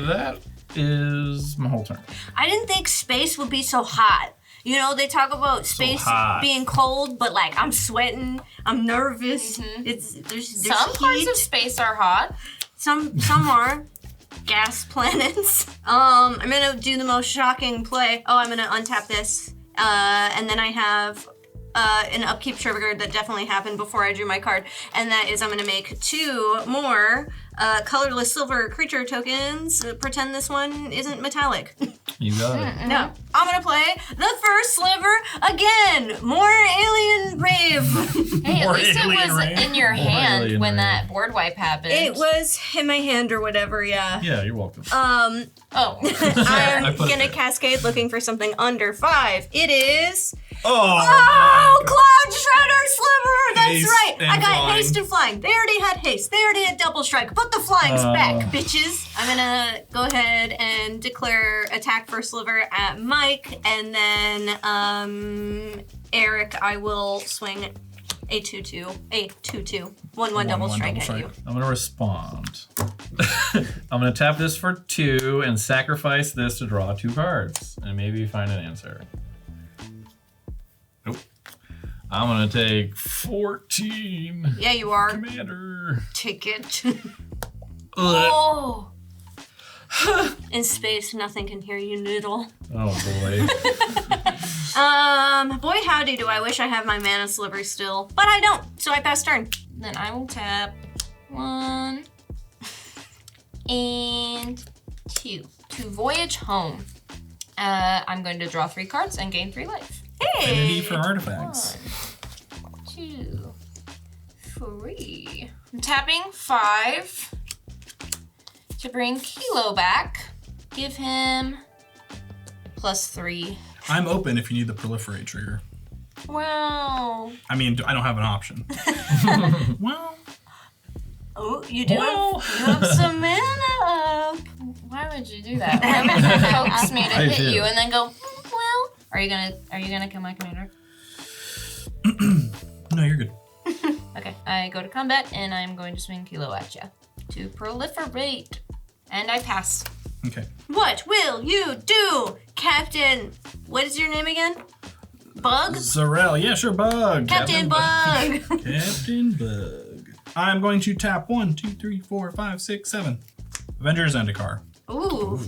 Speaker 5: That is my whole turn.
Speaker 2: I didn't think space would be so hot. You know, they talk about space
Speaker 5: hot.
Speaker 2: being cold, but like I'm sweating, I'm nervous. There's
Speaker 4: Some
Speaker 2: heat.
Speaker 4: parts of space are hot.
Speaker 2: Some are gas planets. I'm gonna do the most shocking play. Oh, I'm gonna untap this, and then I have an upkeep trigger that definitely happened before I drew my card, and that is I'm gonna make 2 more colorless silver creature tokens. Pretend this one isn't metallic.
Speaker 5: You got it.
Speaker 2: No, I'm gonna play the first sliver again. More alien rave.
Speaker 4: Hey, at
Speaker 3: More
Speaker 4: least it
Speaker 3: alien
Speaker 4: was
Speaker 3: rain.
Speaker 4: in your hand
Speaker 5: alien
Speaker 4: when
Speaker 5: rain.
Speaker 4: that board wipe happened.
Speaker 2: It was in my hand or whatever. Yeah.
Speaker 5: Yeah, you're welcome.
Speaker 4: Oh.
Speaker 2: I'm
Speaker 5: I put it
Speaker 2: gonna
Speaker 5: there.
Speaker 2: cascade looking for something under 5. It is.
Speaker 3: Oh,
Speaker 2: Oh, Cloud Shredder Sliver! That's
Speaker 3: Haste
Speaker 2: right. I
Speaker 3: and
Speaker 2: got
Speaker 3: flying.
Speaker 2: haste and flying. They already had haste. They already had double strike. Put the flying's back, bitches. I'm gonna go ahead and declare attack for Sliver at Mike, and then Eric, I will swing a 2/2, 1/1 double strike at you.
Speaker 5: I'm gonna respond. I'm gonna tap this for 2 and sacrifice this to draw 2 cards and maybe find an answer. Nope. I'm gonna take 14.
Speaker 2: Yeah, you are.
Speaker 5: Commander.
Speaker 2: Take it.
Speaker 5: Ugh.
Speaker 2: Oh. In space, nothing can hear you noodle.
Speaker 5: Oh boy.
Speaker 2: Boy howdy do I wish I have my mana sliver still. But I don't, so I pass turn.
Speaker 4: Then I will tap 1 and 2 to voyage home. I'm going to draw 3 cards and gain 3 life.
Speaker 3: affinity
Speaker 2: Hey!
Speaker 3: for artifacts.
Speaker 4: 1, 2, 3. I'm tapping 5 to bring Kilo back. Give him +3.
Speaker 3: I'm open if you need the proliferate trigger.
Speaker 4: Wow.
Speaker 3: I mean, I don't have an option. Well,
Speaker 2: Oh, you do
Speaker 5: Well.
Speaker 2: have some mana up.
Speaker 4: Why would you do that? Why would you coax me to
Speaker 5: I
Speaker 4: hit
Speaker 5: do.
Speaker 4: you and then go, well, are you gonna kill my commander?
Speaker 3: no, you're good.
Speaker 4: Okay, I go to combat and I'm going to swing Kilo at you to proliferate. And I pass.
Speaker 3: Okay.
Speaker 2: What will you do, Captain? What is your name again? Bug?
Speaker 3: Szarel, yeah, sure, Bug.
Speaker 2: Captain Bug.
Speaker 3: Captain Bug. I'm going to tap 1, 2, 3, 4, 5, 6, 7. Avengers Zendikar.
Speaker 2: Ooh.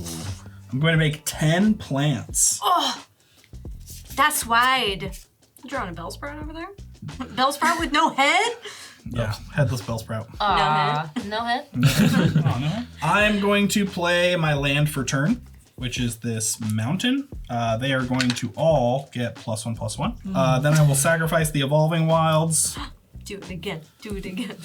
Speaker 3: I'm going to make 10 plants.
Speaker 2: Oh, that's wide. You drawing a Bellsprout over there? Bellsprout with no head?
Speaker 3: Yeah, headless Bellsprout.
Speaker 4: No head?
Speaker 3: Oh, no. I'm going to play my land for turn, which is this mountain. They are going to all get +1/+1. Then I will sacrifice the Evolving Wilds.
Speaker 2: Do it again. Do it again.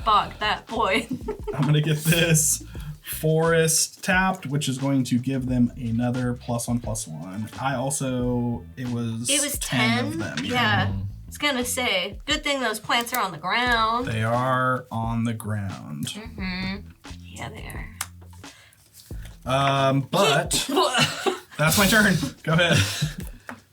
Speaker 2: Bog, that boy.
Speaker 3: I'm going to get this Forest tapped, which is going to give them another +1/+1. I also, it was 10 of them.
Speaker 2: Yeah. I was gonna say, good thing those plants are on the ground.
Speaker 3: They are on the ground.
Speaker 2: Yeah, they are.
Speaker 3: But that's my turn. Go ahead.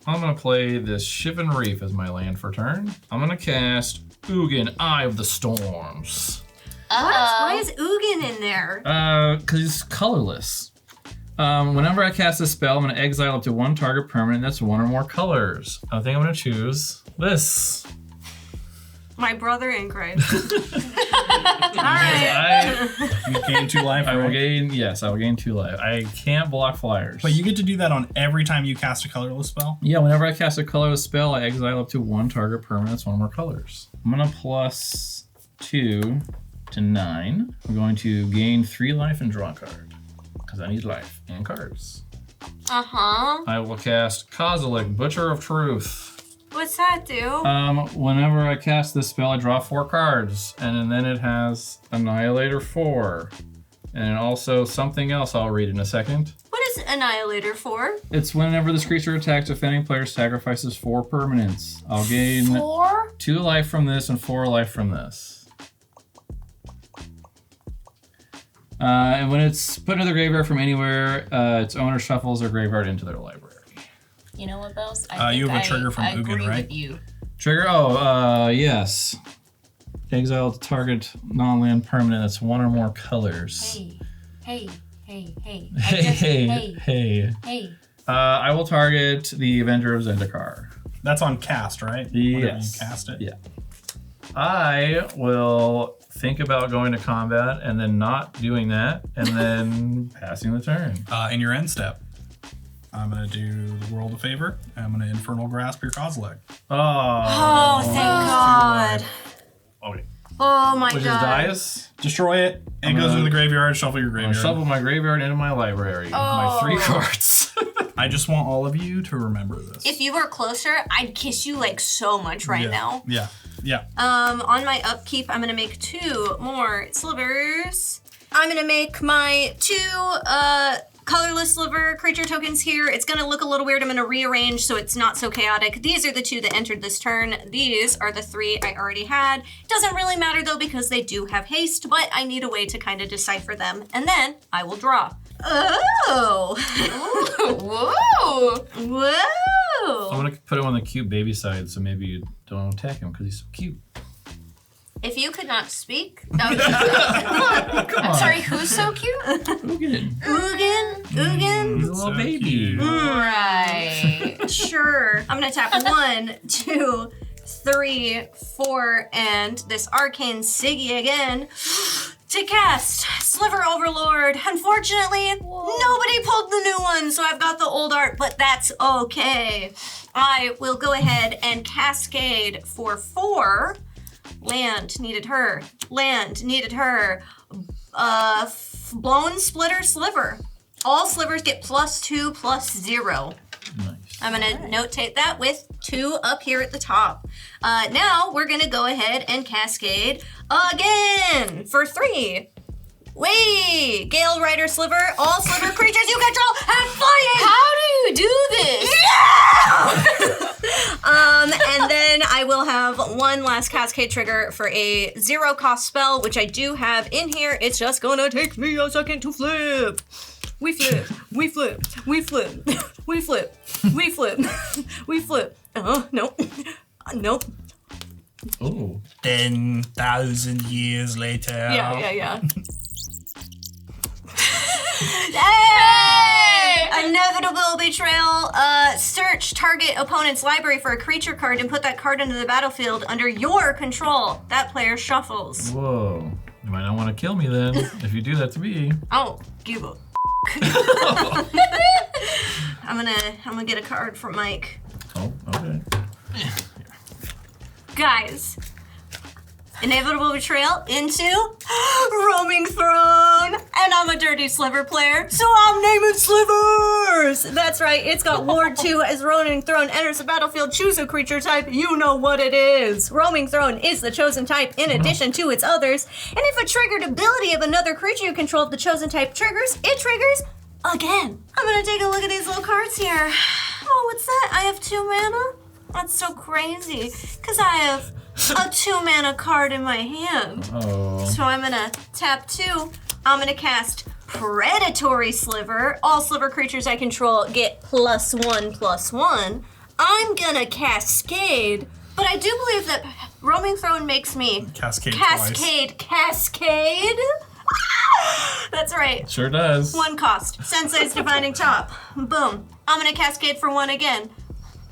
Speaker 5: I'm gonna play this Shivan Reef as my land for turn. I'm gonna cast Ugin, Eye of the Storms.
Speaker 2: What? Why is Ugin in there?
Speaker 5: Because it's colorless. Whenever I cast a spell, I'm gonna exile up to 1 target permanent that's 1 or more colors. I think I'm gonna choose this.
Speaker 2: My brother in Christ. Alright.
Speaker 3: You gain 2 life.
Speaker 5: I will
Speaker 3: right?
Speaker 5: gain, yes, I will gain 2 life. I can't block flyers.
Speaker 3: But you get to do that on every time you cast a colorless spell.
Speaker 5: Yeah, whenever I cast a colorless spell, I exile up to 1 target permanent that's 1 or more colors. I'm gonna +2 to 9. I'm going to gain 3 life and draw a card. Because I need life and cards.
Speaker 2: Uh-huh.
Speaker 5: I will cast Kozilek, Butcher of Truth.
Speaker 2: What's that do?
Speaker 5: Whenever I cast this spell, I draw 4 cards, and then it has Annihilator 4. And also something else I'll read in a second.
Speaker 2: What is Annihilator for?
Speaker 5: It's whenever this creature attacks, defending player sacrifices 4 permanents. I'll gain
Speaker 4: 4?
Speaker 5: 2 life from this and 4 life from this. And when it's put into the graveyard from anywhere, its owner shuffles their graveyard into their library.
Speaker 4: You know what, Bells?
Speaker 1: You have a trigger from
Speaker 4: I
Speaker 1: Ugin,
Speaker 4: agree
Speaker 1: right?
Speaker 4: with you.
Speaker 5: Trigger? yes. Exile the target non-land permanent that's 1 or more colors.
Speaker 4: Hey.
Speaker 5: Hey. I will target the Avenger of Zendikar.
Speaker 1: That's on cast, right? Whenever
Speaker 5: Yes.
Speaker 1: you cast it.
Speaker 5: Yeah. I will think about going to combat and then not doing that and then passing the turn.
Speaker 1: In your end step, I'm going to do the world a favor. I'm going to Infernal Grasp your Kozilek.
Speaker 2: Oh, thank God.
Speaker 5: Okay.
Speaker 2: Oh my
Speaker 5: Which
Speaker 2: God.
Speaker 5: is Dias.
Speaker 1: Destroy it, and it goes into the graveyard. Shuffle your
Speaker 5: I'm gonna
Speaker 1: graveyard.
Speaker 5: shovel my graveyard into my library. My 3 cards.
Speaker 1: I just want all of you to remember this.
Speaker 2: If you were closer, I'd kiss you like so much right now.
Speaker 1: Yeah.
Speaker 2: On my upkeep, I'm gonna make 2 more slivers. I'm gonna make my 2 colorless sliver creature tokens here. It's gonna look a little weird. I'm gonna rearrange so it's not so chaotic. These are the 2 that entered this turn. These are the 3 I already had. Doesn't really matter though because they do have haste, but I need a way to kind of decipher them. And then I will draw. Oh!
Speaker 4: Whoa!
Speaker 2: Whoa!
Speaker 5: I'm gonna put him on the cute baby side so maybe you don't attack him because he's so cute.
Speaker 2: If you could not speak, no.
Speaker 4: I'm sorry, who's so cute?
Speaker 5: Ugin.
Speaker 2: Ugin.
Speaker 5: He's a little baby.
Speaker 4: Right.
Speaker 2: Sure. I'm gonna tap 1, 2, 3, 4, and this Arcane Siggy again to cast Sliver Overlord. Unfortunately, nobody pulled the new one, so I've got the old art, but that's okay. I will go ahead and Cascade for 4. Land needed her. Blown Splitter Sliver. All slivers get +2/+0.
Speaker 5: Nice.
Speaker 2: I'm gonna notate that with 2 up here at the top. Now we're gonna go ahead and cascade again for 3. Wait, Gale Rider Sliver. All sliver creatures you control have flying.
Speaker 4: How do you do this?
Speaker 2: And then I will have 1 last cascade trigger for a 0-cost spell, which I do have in here. It's just gonna take me a second to flip. We flip. Nope. Nope.
Speaker 5: Oh.
Speaker 1: 10,000 years later.
Speaker 2: Yeah.
Speaker 4: Hey!
Speaker 2: Inevitable Betrayal. Search target opponent's library for a creature card and put that card into the battlefield under your control. That player shuffles.
Speaker 5: Whoa. You might not want to kill me then if you do that to me.
Speaker 2: Oh, give a. I'm gonna get a card from Mike.
Speaker 5: Oh, okay.
Speaker 2: Guys. Inevitable Betrayal into Roaming Throne. And I'm a dirty Sliver player, so I'm naming Slivers. That's right, it's got Ward 2 as Roaming Throne enters the battlefield. Choose a creature type, you know what it is. Roaming Throne is the chosen type in addition to its others. And if a triggered ability of another creature you control of the chosen type triggers, it triggers again. I'm gonna take a look at these little cards here. Oh, what's that? I have 2 mana? That's so crazy, because I have a 2-mana card in my hand.
Speaker 5: Oh.
Speaker 2: So I'm gonna tap 2. I'm gonna cast Predatory Sliver. All sliver creatures I control get +1/+1. I'm gonna Cascade, but I do believe that Roaming Throne makes me
Speaker 1: Cascade twice.
Speaker 2: Cascade. That's right.
Speaker 5: Sure does.
Speaker 2: 1 cost. Sensei's Divining Top. Boom. I'm gonna Cascade for 1 again.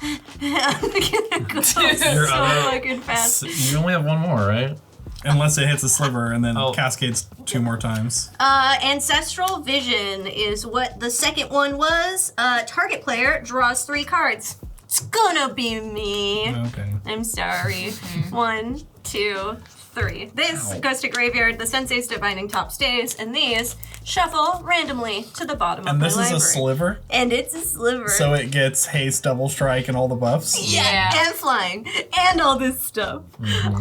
Speaker 2: I'm gonna go so fucking fast.
Speaker 5: You only have 1 more, right?
Speaker 1: Unless it hits a sliver and then cascades 2 more times.
Speaker 2: Ancestral Vision is what the second one was. Target player draws 3 cards. It's gonna be me.
Speaker 1: Okay.
Speaker 2: I'm sorry. 1, 2, 3. This goes to graveyard. The Sensei's Divining Top stays, and these shuffle randomly to the bottom of
Speaker 1: And
Speaker 2: my
Speaker 1: this
Speaker 2: library.
Speaker 1: is a sliver,
Speaker 2: And it's a sliver.
Speaker 1: so it gets haste, double strike, and all the buffs.
Speaker 2: Yeah, and flying, and all this stuff.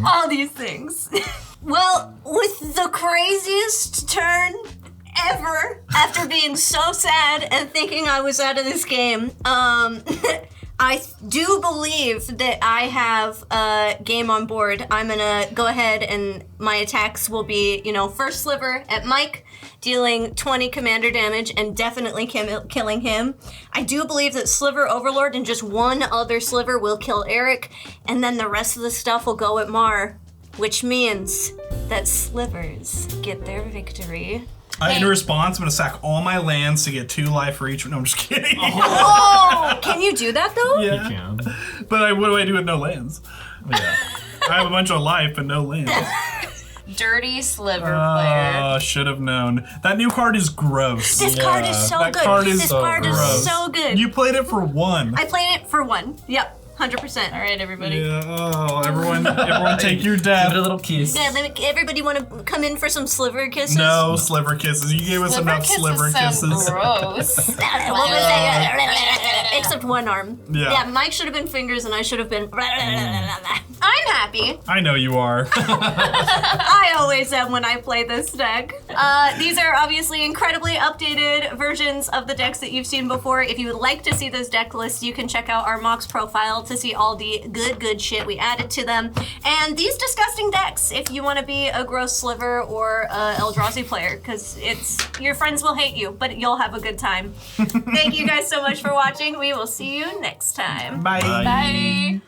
Speaker 2: All these things. Well, with the craziest turn ever after being so sad and thinking I was out of this game. I do believe that I have a game on board. I'm gonna go ahead and my attacks will be, first Sliver at Mike, dealing 20 commander damage and definitely killing him. I do believe that Sliver Overlord and just one other Sliver will kill Eric, and then the rest of the stuff will go at Mar, which means that Slivers get their victory.
Speaker 1: In response, I'm gonna sack all my lands to get 2 life for each. No, I'm just kidding.
Speaker 2: Oh, can you do that though?
Speaker 1: Yeah.
Speaker 5: You can.
Speaker 1: But what do I do with no lands?
Speaker 5: Yeah.
Speaker 1: I have a bunch of life but no lands.
Speaker 4: Dirty Sliver player.
Speaker 1: Oh, should have known. That new card is gross.
Speaker 2: This card is so
Speaker 1: That
Speaker 2: good.
Speaker 1: card is
Speaker 2: This
Speaker 1: so
Speaker 2: card is
Speaker 1: gross.
Speaker 2: so good.
Speaker 1: You played it for 1.
Speaker 2: I played it for 1. Yep, 100%.
Speaker 4: All right, everybody.
Speaker 1: Yeah. Oh, everyone take your
Speaker 5: Give
Speaker 1: death.
Speaker 5: it a little kiss.
Speaker 2: Yeah, everybody want to come in for some Sliver kisses?
Speaker 1: No Sliver kisses. You gave us enough Sliver kisses.
Speaker 4: Gross.
Speaker 2: What was that? Except one arm.
Speaker 1: Yeah.
Speaker 2: Mike should have been fingers and I should have been. I'm happy.
Speaker 1: I know you are.
Speaker 2: I always am when I play this deck. These are obviously incredibly updated versions of the decks that you've seen before. If you would like to see those deck lists, you can check out our Mox profile to see all the good shit we added to them. And these disgusting decks, if you want to be a gross Sliver or a Eldrazi player, because your friends will hate you, but you'll have a good time. Thank you guys so much for watching. We will see you next time.
Speaker 1: Bye.
Speaker 4: Bye.